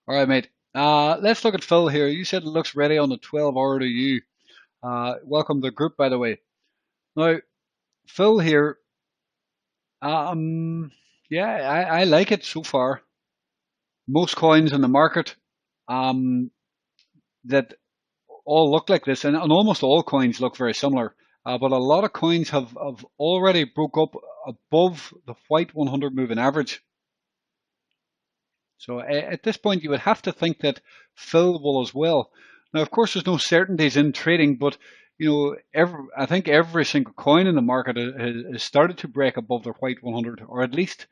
All right, mate. Let's look at Phil here. You said it looks ready on the 12 hour to you. Welcome to the group, by the way. Now, Phil here. Um, yeah, I like it so far. Most coins in the market um, that all look like this, and almost all coins look very similar. But a lot of coins have already broke up above the white 100 moving average. So at this point, you would have to think that Phil will as well. Now, of course, there's no certainties in trading, but I think every single coin in the market has started to break above their white 100, or at least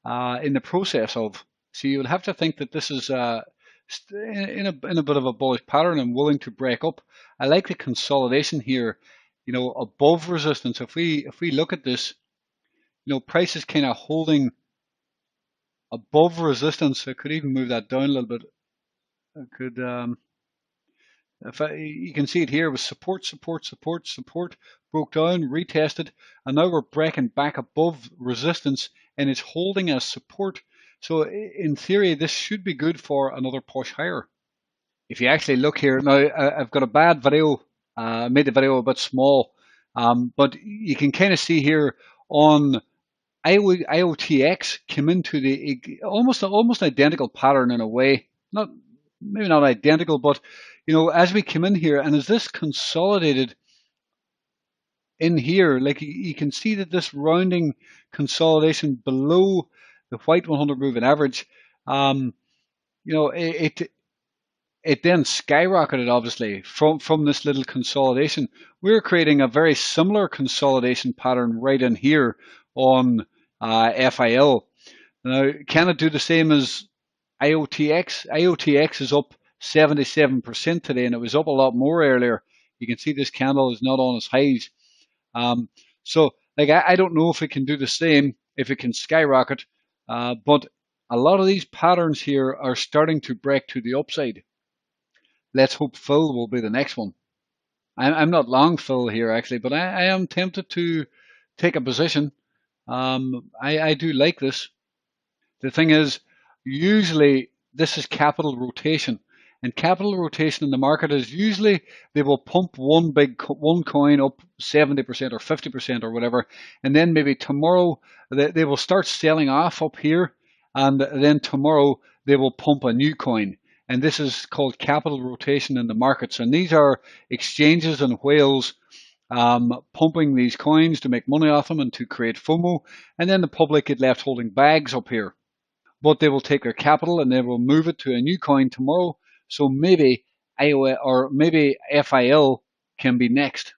in the process of. So you would have to think that this is in a bit of a bullish pattern and willing to break up. I like the consolidation here, above resistance. If we look at this, price is kind of holding above resistance. I could even move that down a little bit. I could, you can see it here with support, broke down, retested, and now we're breaking back above resistance, and it's holding as support. So in theory, this should be good for another push higher. If you actually look here, now I've got a bad video, I made the video a bit small, but you can kind of see here on IOTX came into the almost identical pattern in a way. Maybe not identical, but as we come in here and as this consolidated in here, like you can see that this rounding consolidation below the white 100 moving average, it then skyrocketed obviously from this little consolidation. We're creating a very similar consolidation pattern right in here on FIL. Now, can it do the same as IOTX? IOTX is up 77% today, and it was up a lot more earlier. You can see this candle is not on its highs. So, I don't know if it can do the same, if it can skyrocket, but a lot of these patterns here are starting to break to the upside. Let's hope Phil will be the next one. I'm not long Phil here actually, but I am tempted to take a position. I do like this. The thing is, usually this is capital rotation, and capital rotation in the market is usually they will pump one coin up 70% or 50% or whatever, and then maybe tomorrow they will start selling off up here, and then tomorrow they will pump a new coin. And this is called capital rotation in the markets. And these are exchanges and whales pumping these coins to make money off them and to create FOMO. And then the public get left holding bags up here. But they will take their capital and they will move it to a new coin tomorrow. So maybe IOS or maybe FIL can be next.